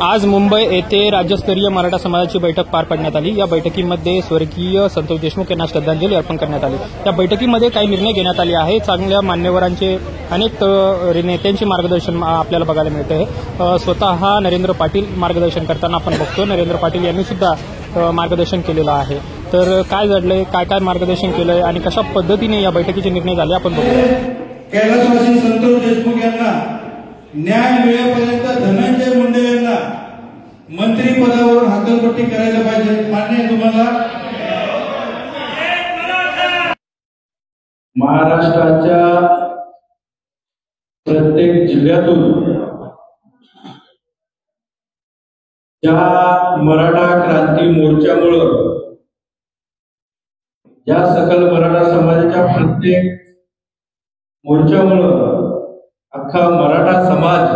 आज मुंबई येथे राज्यस्तरीय मराठा समाजाची बैठक पार पाडण्यात आली। या बैठकीमध्ये स्वर्गीय संतोष देशमुख यांना श्रद्धांजली अर्पण करण्यात आली। या बैठकीमध्ये काही निर्णय घेण्यात आले आहे। चांगल्या मान्यवरांचे अनेक नेत्यांचे मार्गदर्शन आपल्याला बघायला मिळते आहे। स्वतः नरेंद्र पाटील मार्गदर्शन करताना आपण बघतो। नरेंद्र पाटील यांनी सुद्धा मार्गदर्शन केलेलं आहे। तर काय घडलंय, काय काय मार्गदर्शन केलंय आणि कशा पद्धतीने या बैठकीचे निर्णय झाले आपण बघतो। कैलासवासी संतोष देशमुख यांना न्याय मिळेपर्यंत धनंजय मुंडे यांना मंत्री पदावरून हकालपट्टी करायला पाहिजे। मान्य आहे तुम्हाला? महाराष्ट्राच्या प्रत्येक जिल्ह्यातून ज्या मराठा क्रांती मोर्चामुळे ज्या सकल मराठा समाजाच्या प्रत्येक मोर्चामुळे अख्खा मराठा समाज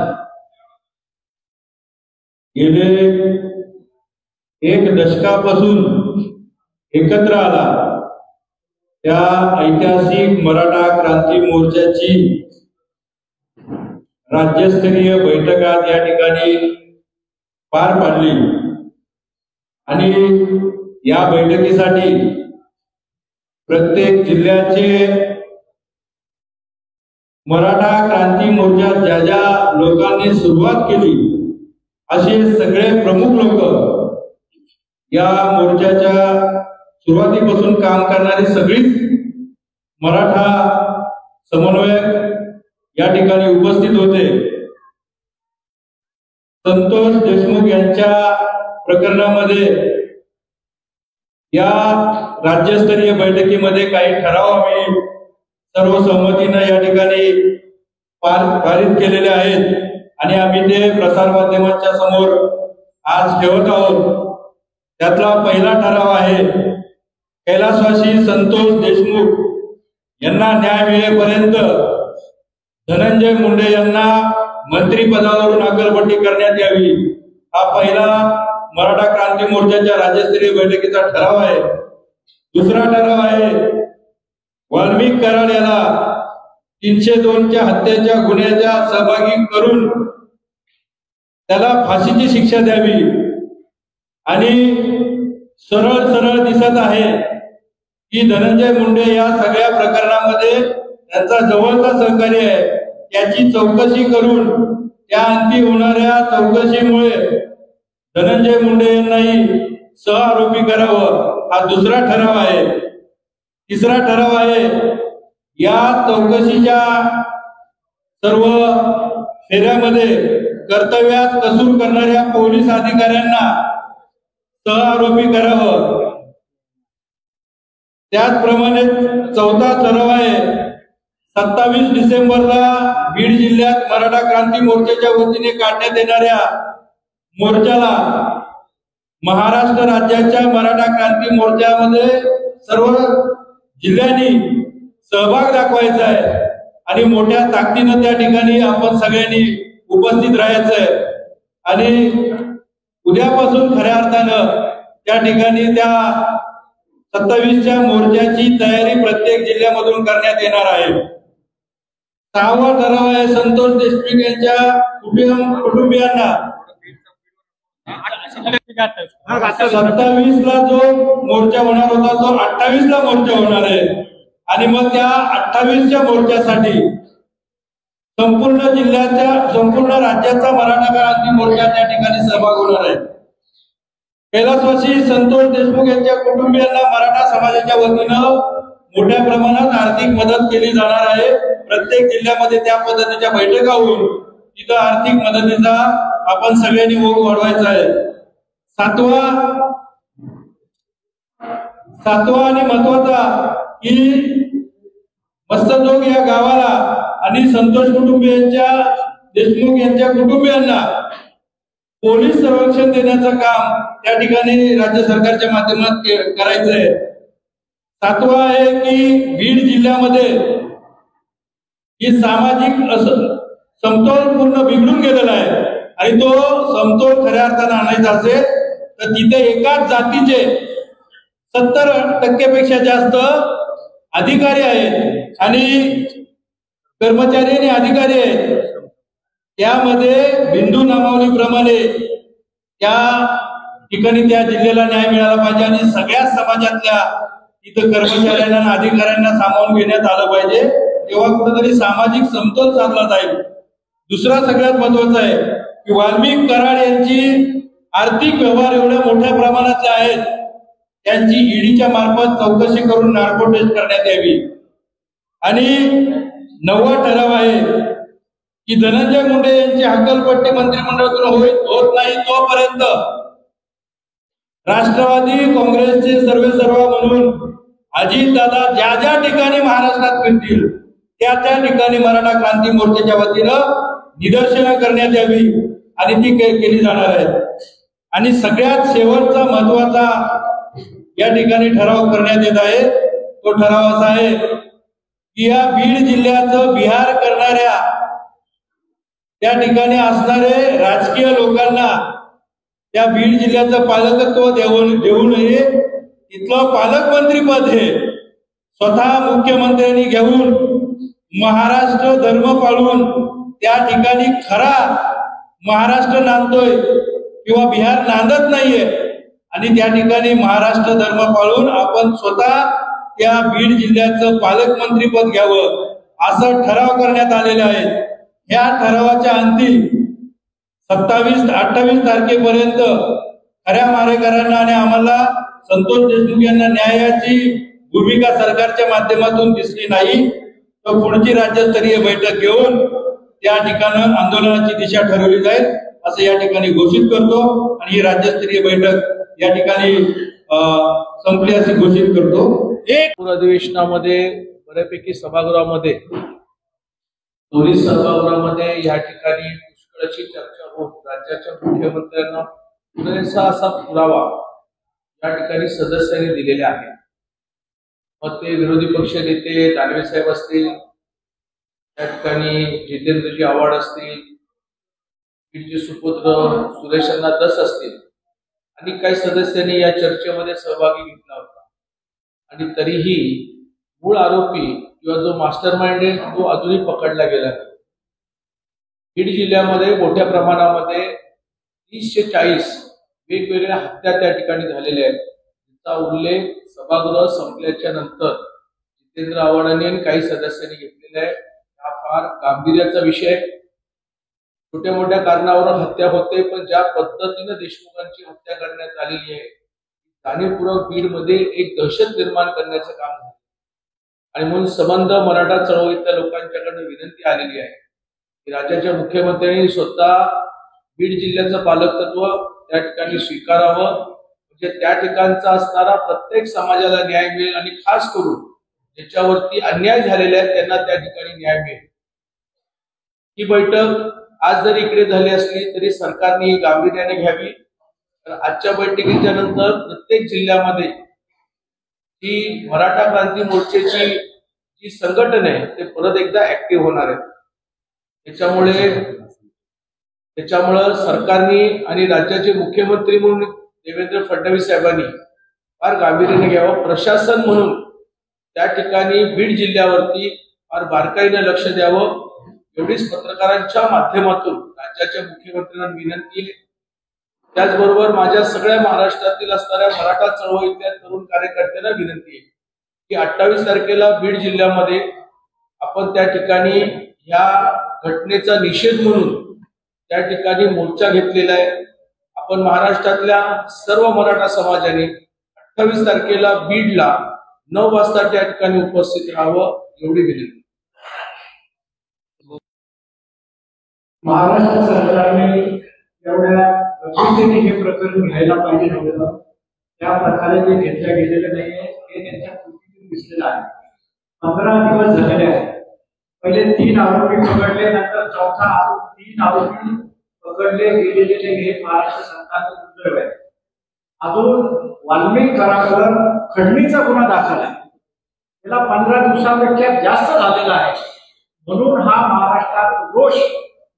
गेले एक दशकापासून एकत्र आला। त्या ऐतिहासिक मराठा क्रांती मोर्चाची राज्यस्तरीय बैठक आज या ठिकाणी पार पाडली आणि या बैठकीसाठी प्रत्येक जिल्ह्याचे मराठा क्रांती मोर्चा ज्या ज्या लोकांनी सुरुवात केली असे सगळे प्रमुख लोक या मोर्चाच्या सुरुवातीपासून काम करणारी सगळीच मराठा समन्वयक या ठिकाणी उपस्थित होते। संतोष देशमुख यांच्या प्रकरणामध्ये या राज्यस्तरीय बैठकीमध्ये काही ठराव आम्ही सर्वसंमतीने या ठिकाणी पारित केलेले आहेत आणि आम्ही ते प्रसार माध्यमांच्या समोर आज ठेवत आहोत। त्यातला पहिला ठराव आहे, कैलासवासी संतोष देशमुख यांना न्याय मिळेपर्यंत धनंजय मुंडे यांना मंत्री पदावरून हकालपट्टी करण्यात यावी। हा पहिला मराठा क्रांती मोर्चाच्या राज्यस्तरीय बैठकीचा ठराव आहे। दुसरा ठराव आहे, वाल्मिक कराड याला 302च्या हत्येच्या गुन्ह्याच्या सहभागी करून त्याला फाशीची शिक्षा द्यावी। आणि सरळ सरळ दिसत आहे की धनंजय मुंडे या सगळ्या प्रकरणामध्ये त्यांचा जवळचा सहकारी आहे। त्याची चौकशी करून त्या अंती होणाऱ्या चौकशीमुळे धनंजय मुंडे यांनाही सहआरोपी करावं, हा दुसरा ठराव आहे। तिसरा ठराव आहे, या चौकशीच्या सर्व फेऱ्यामध्ये कर्तव्यात कसूर करणाऱ्या पोलीस अधिकाऱ्यांना सहआरोपी करावं। त्याचप्रमाणे चौथा ठराव आहे, 27 डिसेंबरला बीड जिल्ह्यात मराठा क्रांती मोर्चाच्या वतीने काढण्यात येणाऱ्या मोर्चाला महाराष्ट्र राज्याच्या मराठा क्रांती मोर्चामध्ये सर्व जिल्ह्यांनी सहभाग दाखवायचा आहे आणि मोठ्या ताकदीने त्या ठिकाणी आपण सगळ्यांनी उपस्थित राहायचं आहे। आणि उद्यापासून खऱ्या अर्थानं त्या ठिकाणी त्या 27च्या मोर्चाची तयारी प्रत्येक जिल्ह्यामधून करण्यात येणार आहे। सहावा ठराव आहे, संतोष देशमुख यांच्या कुटुंबियांना 27ला जो मोर्चा होणार होता तो 28ला मोर्चा होणार आहे आणि मग त्या 28च्या मोर्चासाठी संपूर्ण जिल्ह्याच्या संपूर्ण राज्याचा मराठा क्रांती मोर्चा त्या ठिकाणी सहभाग होणार आहे। कैलासवासी संतोष देशमुख यांच्या कुटुंबियांना मराठा समाजाच्या वतीनं मोठ्या प्रमाणात आर्थिक मदत केली जाणार आहे। प्रत्येक जिल्ह्यामध्ये त्या पद्धतीच्या बैठका होऊन तिथं आर्थिक मदतीचा आपण सगळ्यांनी ओघ वाढवायचा आहे। सातवा आणि महत्वाचा की मस्तजोग या गावाला आणि संतोष कुटुंबियांच्या देशमुख यांच्या कुटुंबियांना पोलीस संरक्षण देण्याचं काम त्या ठिकाणी राज्य सरकारच्या माध्यमात करायचं आहे। सातवा आहे की बीड जिल्ह्यामध्ये ही सामाजिक समतोल पूर्ण बिघडून गेलेला आहे आणि तो समतोल खऱ्या अर्थाने आणायचा असेल तर तिथे एकाच जातीचे 70% पेक्षा जास्त अधिकारी आहेत आणि कर्मचारी आणि अधिकारी आहेत। त्यामध्ये बिंदू नामावलीप्रमाणे त्या ठिकाणी त्या जिल्ह्याला न्याय मिळाला पाहिजे आणि सगळ्या समाजातल्या इथं कर्मचाऱ्यांना आणि अधिकाऱ्यांना सामावून घेण्यात आलं पाहिजे, तेव्हा कुठेतरी सामाजिक समतोल साधला जाईल. दुसरा सगळ्यात महत्वाचा आहे की वाल्मिक कराड यांची आर्थिक व्यवहार एवढ्या मोठ्या प्रमाणातले आहेत, त्यांची ईडीच्या मार्फत चौकशी करून नार्को टेस्ट करण्यात यावी. आणि 9वा ठराव आहे की धनंजय मुंडे यांची हक्कलपट्टी मंत्रिमंडळातून होत नाही तोपर्यंत राष्ट्रवादी काँग्रेसचे सर्वेसर्वा म्हणून अजितदादा ज्या ज्या ठिकाणी महाराष्ट्रात फिरतील त्या त्या ठिकाणी मराठा क्रांती मोर्चाच्या वतीनं निदर्शनं करण्यात यावी आणि ती केली जाणार आहेत. आणि सगळ्यात शेवटचा महत्वाचा या ठिकाणी ठराव करण्यात येत आहे. तो ठराव असा आहे की या बीड जिल्ह्याचं बिहार करणाऱ्या त्या ठिकाणी असणारे राजकीय लोकांना त्या बीड जिल्ह्याचं पालकत्व देऊ नये. तिथलं पालकमंत्रीपद हे स्वतः मुख्यमंत्र्यांनी घेऊन महाराष्ट्र धर्म पाळून त्या ठिकाणी खरा महाराष्ट्र नांदतोय किंवा बिहार नांदत नाहीये आणि त्या ठिकाणी महाराष्ट्र धर्म पाळून आपण स्वतः त्या बीड जिल्ह्याचं पालकमंत्रीपद घ्यावं असं ठराव करण्यात आलेला आहे. ह्या ठरावाच्या अंती 27-28 तारखेपर्यंत खऱ्या मारेकरांना आणि आम्हाला संतोष देशमुख यांना न्यायाची भूमिका सरकारच्या माध्यमातून दिसली नाही तर पुढची राज्यस्तरीय बैठक घेऊन त्या ठिकाणी आंदोलनाची दिशा ठरवली जाईल असं या ठिकाणी घोषित करतो आणि ही राज्यस्तरीय बैठक या ठिकाणी संपली अशी घोषित करतो. एक अधिवेशनामध्ये बऱ्यापैकी सभागृहामध्ये दोन्ही सभागृहामध्ये या ठिकाणी पुष्कळशी चर्चा होत राज्याच्या मुख्यमंत्र्यांना पुरेसा असा पुरावा या ठिकाणी सदस्यांनी दिलेले आहे. मग ते विरोधी पक्ष नेते दानवे साहेब असतील, त्या ठिकाणी जितेंद्रजी आव्हाड असतील, बीडचे सुपुत्र सुरेशांना दस असतील आणि काही सदस्यांनी या चर्चेमध्ये सहभागी घेतला होता. आणि तरीही मूळ आरोपी किंवा जो मास्टर माइंड आहे तो अजूनही पकडला गेला नाही. बीड जिल्ह्यामध्ये मोठ्या प्रमाणामध्ये 30 ते 40 वेगवेगळ्या हत्या त्या ठिकाणी झालेल्या आहेत. त्याचा उल्लेख सभागृह संपल्याच्या नंतर जितेंद्र आव्हाडांनी आणि काही सदस्यांनी घेतलेला आहे. हा फार गांभीर्याचा विषय. छोट्या मोठ्या कारणावर हत्या होते, पण ज्या पद्धतीने देशमुखांची हत्या करण्यात आलेली आहे जाणीवपूर्वक बीडमध्ये एक दहशत निर्माण करण्याचं काम झालं. आणि म्हणून संबंध मराठा चळवळीतल्या लोकांच्याकडे विनंती आलेली आहे की राज्याच्या मुख्यमंत्र्यांनी स्वतः बीड जिल्ह्याचं पालकत्व त्या ठिकाणी स्वीकारावं, म्हणजे त्या ठिकाणचा असणारा प्रत्येक समाजाला न्याय मिळेल आणि खास करून ज्याच्यावरती अन्याय झालेले आहेत त्यांना त्या ठिकाणी न्याय मिळेल. ही बैठक आज जरी इकडे झाली असली तरी सरकारने गांभीर्याने घ्यावी. तर आजच्या बैठकीच्या नंतर प्रत्येक जिल्ह्यामध्ये ही मराठा क्रांती मोर्चाची जी संघटना आहे ते परत एकदा ऍक्टिव्ह होणार आहे. त्याच्यामुळं सरकारने आणि राज्याचे मुख्यमंत्री म्हणून देवेंद्र फडणवीस साहेबांनी फार गांभीर्याने घ्यावं. प्रशासन म्हणून त्या ठिकाणी बीड जिल्ह्यावरती फार बारकाईने लक्ष द्यावं एवढीच पत्रकारांच्या माध्यमातून राज्याच्या मुख्यमंत्र्यांना विनंती आहे. त्याचबरोबर माझ्या सगळ्या महाराष्ट्रातील असणाऱ्या मराठा चळवळीतल्या तरुण कार्यकर्त्यांना विनंती आहे की 28 तारखेला बीड जिल्ह्यामध्ये आपण त्या ठिकाणी ह्या घटनेचा निषेध म्हणून त्या ठिकाणी मोर्चा घेतलेला आहे. आपण महाराष्ट्रातल्या सर्व मराठा समाजाने 28 तारखेला बीडला 9 वाजता त्या ठिकाणी उपस्थित राहावं एवढी विनंती. महाराष्ट्र सरकारने एवढ्या गंभीरतेने हे प्रकरण घ्यायला पाहिजे नव्हतं. त्या प्रकारे ते घेतल्या गेलेलं नाहीये हे त्यांच्या कृतीतून दिसलेलं आहे. 15 दिवस झालेले आहेत. पहिले 3 आरोपी पकडले, नंतर चौथा 3 आरोपी पकडले गेलेले हे महाराष्ट्र सरकारचं दुर्दैव आहे. अजून वाल्मिक कराडावर खंडणीचा गुन्हा दाखल आहे. त्याला 15 दिवसांपेक्षा जास्त झालेला आहे. म्हणून हा महाराष्ट्रात रोष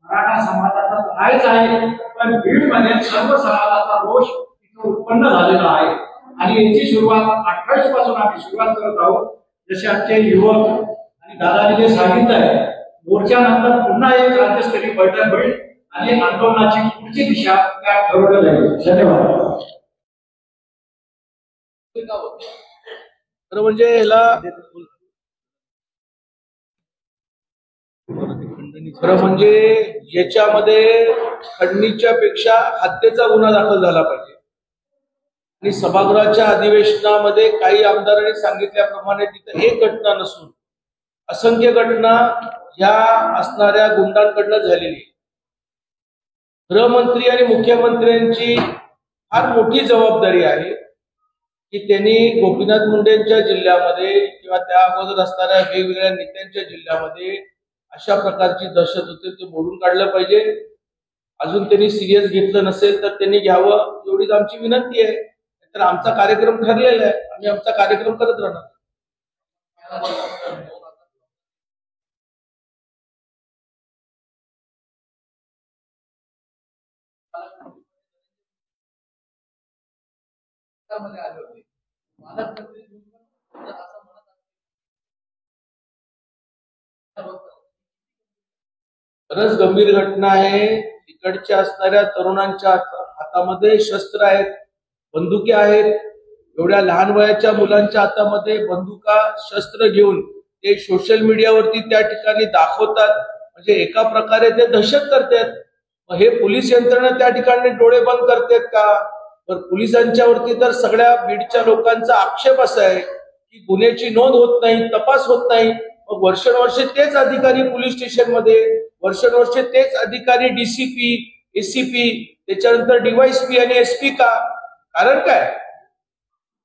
मराठा समाजाचा आहेच आहे, पण बीडमध्ये सर्व समाजाचा रोष तिथे उत्पन्न झालेला आहे. आणि याची सुरुवात 28 पासून आम्ही सुरुवात करत आहोत. जसे आमचे युवक आणि दादाने जे सांगितलं आहे, मोर्चानंतर पुन्हा एक राज्यस्तरीय बैठक होईल आणि आंदोलनाची पुढची दिशा काय ठरवलं जाईल. धन्यवाद. खरं म्हणजे ह्याला खरं म्हणजे याच्यामध्ये खंडणीच्या पेक्षा हत्येचा गुन्हा दाखल झाला पाहिजे. आणि सभागृहाच्या अधिवेशनामध्ये काही आमदारांनी सांगितल्याप्रमाणे तिथं एक घटना नसून असंख्य घटना ह्या असणाऱ्या गुंडांकडनं झालेली. गृहमंत्री आणि मुख्यमंत्र्यांची फार मोठी जबाबदारी आहे की त्यांनी गोपीनाथ मुंडेंच्या जिल्ह्यामध्ये किंवा त्या अगोदर असणाऱ्या वेगवेगळ्या नेत्यांच्या जिल्ह्यामध्ये अशा प्रकारची दहशत होते ते मोडून काढलं पाहिजे. अजून त्यांनी सिरियस घेतलं नसेल तर त्यांनी घ्यावं एवढीच आमची विनंती आहे. तर आमचा कार्यक्रम ठरलेला आहे, आम्ही आमचा कार्यक्रम करत राहणार. खरंच गंभीर घटना आहे. इकडच्या असणाऱ्या तरुणांच्या हातामध्ये शस्त्र आहेत, बंदुकी आहेत. एवढ्या लहान वयाच्या मुलांच्या हातामध्ये बंदुका शस्त्र घेऊन ते सोशल मीडियावरती त्या ठिकाणी दाखवतात. म्हणजे एका प्रकारे ते दहशत करतात. मग हे पोलीस यंत्रणा त्या ठिकाणी डोळे बंद करतात का? तर पोलिसांच्या वरती तर सगळ्या बीडच्या लोकांचा आक्षेप असा आहे की गुन्ह्याची नोंद होत नाही, तपास होत नाही. मग वर्षानुवर्षे तेच अधिकारी पोलीस स्टेशनमध्ये, वर्षानुवर्षे तेच अधिकारी डीसीपी, एसीपी, त्याच्यानंतर डीवायएसपी आणि एसपी का? कारण काय?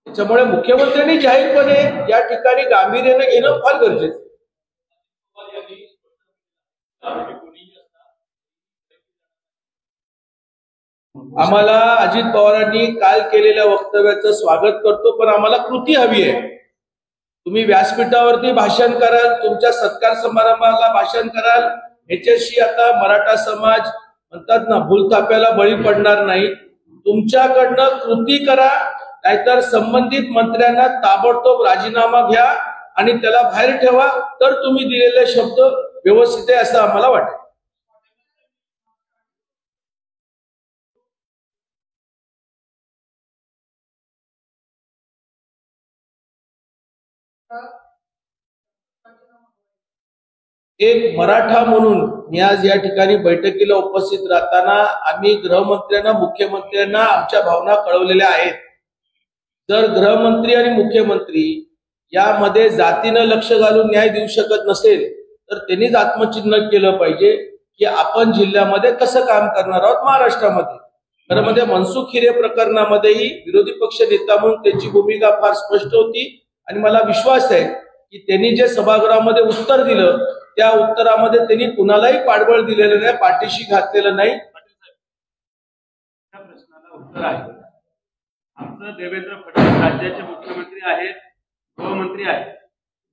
त्याच्यामुळे मुख्यमंत्र्यांनी जाहीरपणे या ठिकाणी गांभीर्याने घेणं फार गरजेचं. आम्हाला अजित पवारांनी काल केलेल्या वक्तव्याचं स्वागत करतो, पण आम्हाला कृती हवी आहे. तुम्ही व्यासपीठावरती भाषण कराल, तुमच्या सत्कार समारंभाला भाषण कराल, ह्याच्याशी आता मराठा समाज म्हणतात ना भूलथाप्याला बळी पडणार नाही. तुमच्याकडनं कृती करा, नाहीतर संबंधित मंत्र्यांना ताबडतोब राजीनामा घ्या आणि त्याला बाहेर ठेवा, तर तुम्ही दिलेले शब्द व्यवस्थित आहे असं आम्हाला वाटतं. एक मराठा म्हणून मी आज या ठिकाणी बैठकीला उपस्थित राहताना आम्ही गृहमंत्र्यांना, मुख्यमंत्र्यांना आमच्या भावना कळवलेल्या आहेत. जर गृहमंत्री आणि मुख्यमंत्री यामध्ये जातीनं लक्ष घालून न्याय देऊ शकत नसेल तर त्यांनीच आत्मचिन्ह केलं पाहिजे की आपण जिल्ह्यामध्ये कसं काम करणार आहोत महाराष्ट्रामध्ये. खरं म्हणजे मनसुख हिरे प्रकरणामध्येही विरोधी पक्ष नेता म्हणून त्यांची भूमिका फार स्पष्ट होती आणि मला विश्वास आहे की त्यांनी जे सभागृहामध्ये उत्तर दिलं त्या उत्तरामध्ये त्यांनी कुणालाही पाठबळ दिलेलं नाही, पाठीशी घातलेलं नाही. त्या प्रश्नाला उत्तर आहे. आमचं देवेंद्र फडणवीस राज्याचे मुख्यमंत्री आहेत, गृहमंत्री आहेत.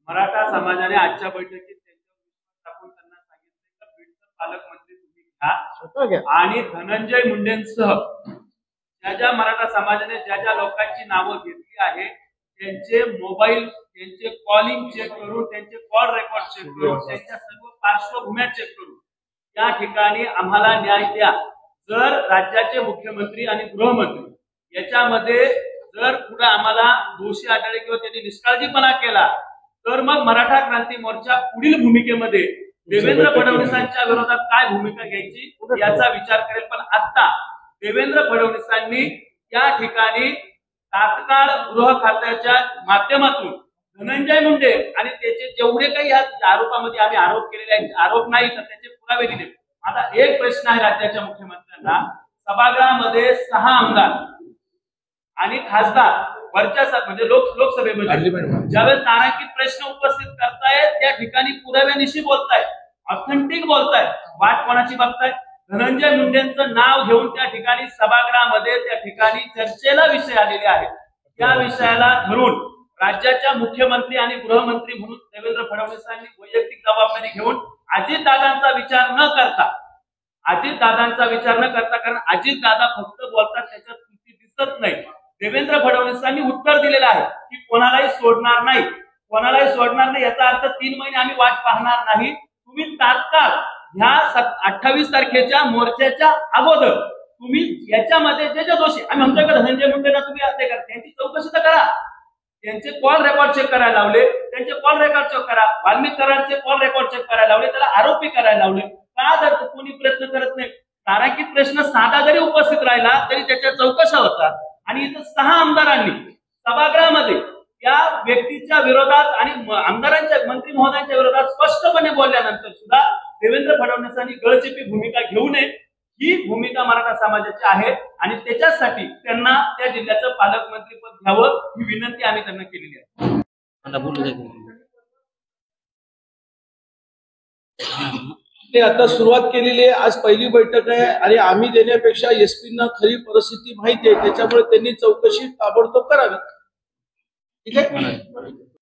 मराठा समाजाने आजच्या बैठकीत त्यांच्यावर टाकून त्यांना सांगितले की बीडचं पालकमंत्री तुम्ही घ्या आणि धनंजय मुंडेंसह ज्या मराठा समाजाने ज्या लोकांची नावं घेतली आहे त्यांचे मोबाईल, त्यांचे कॉलिंग चेक करून, त्यांचे कॉल रेकॉर्ड चेक करून, त्यांच्या सर्व पार्श्वभूम्या चेक करून त्या ठिकाणी आम्हाला न्याय द्या. जर राज्याचे मुख्यमंत्री आणि गृहमंत्री याच्यामध्ये जर पुढे आम्हाला दोषी आढळले किंवा त्यांनी निष्काळजीपणा केला तर मग मराठा क्रांती मोर्चा पुढील भूमिकेमध्ये देवेंद्र फडणवीसांच्या विरोधात काय भूमिका घ्यायची याचा विचार करेल. पण आता देवेंद्र फडणवीसांनी या ठिकाणी तात्काळ गृह खात्याच्या माध्यमातून धनंजय मुंडे आणि त्याचे जेवढे काही या आरोपामध्ये आम्ही आरोप केलेले आहेत, आरोप नाही तर त्याचे पुरावे दिले. आता एक प्रश्न आहे राज्याच्या मुख्यमंत्र्यांना, सभागृहामध्ये 6 आमदार आणि खासदार वरच्या म्हणजे लोकसभेमध्ये ज्यावेळेस तारांकित प्रश्न उपस्थित करतायत त्या ठिकाणी पुराव्यानिशी बोलतायत, ऑथेंटिक बोलतायत, वाट कोणाची बघतायत? धनंजय मुंडेंचं नाव घेऊन त्या ठिकाणी सभागृहामध्ये त्या ठिकाणी चर्चेला विषय आलेले आहेत. त्या विषयाला धरून राज्याच्या मुख्यमंत्री आणि गृहमंत्री म्हणून देवेंद्र फडणवीसांनी वैयक्तिक जबाबदारी घेऊन अजितदादांचा विचार न करता कारण अजितदादा फक्त बोलतात, त्याच्यात कृती दिसत नाही. देवेंद्र फडणवीसांनी उत्तर दिलेलं आहे की कोणालाही सोडणार नाही याचा अर्थ 3 महिने आम्ही वाट पाहणार नाही. तुम्ही तात्काळ ह्या 28 तारखेच्या मोर्चाच्या अगोदर तुम्ही याच्यामध्ये जे दोषी, आम्ही म्हणतोय का धनंजय मुंडेंना तुम्ही असे करा, त्यांची चौकशी तर करा, त्यांचे कॉल रेकॉर्ड चेक करायला लावले, त्यांचे कॉल रेकॉर्ड चेक करा, वाल्मिक कराडचे कॉल रेकॉर्ड चेक करायला लावले, त्याला आरोपी करायला लावले, का जर कोणी प्रयत्न करत नाही? तारांकित प्रश्न साधा जरी उपस्थित राहिला तरी त्याच्या चौकशा होतात. आणि इथं 6 आमदारांनी सभागृहामध्ये या व्यक्तीच्या विरोधात आणि आमदारांच्या मंत्री महोदयांच्या विरोधात स्पष्टपणे बोलल्यानंतर सुद्धा देवेंद्र फडणवीसांनी गळचेपी भूमिका घेऊ नये, ही भूमिका मराठा समाजाची आहे आणि त्याच्यासाठी त्यांना त्या जिल्ह्याचं पालकमंत्रीपद घ्यावं ही विनंती आम्ही त्यांना केलेली आहे. ते आता सुरुवात केलेली आहे. आज पहिली बैठक आहे आणि आम्ही देण्यापेक्षा एसपींना खरी परिस्थिती माहिती आहे, त्याच्यामुळे त्यांनी चौकशी ताबडतोब करावी. ठीक आहे.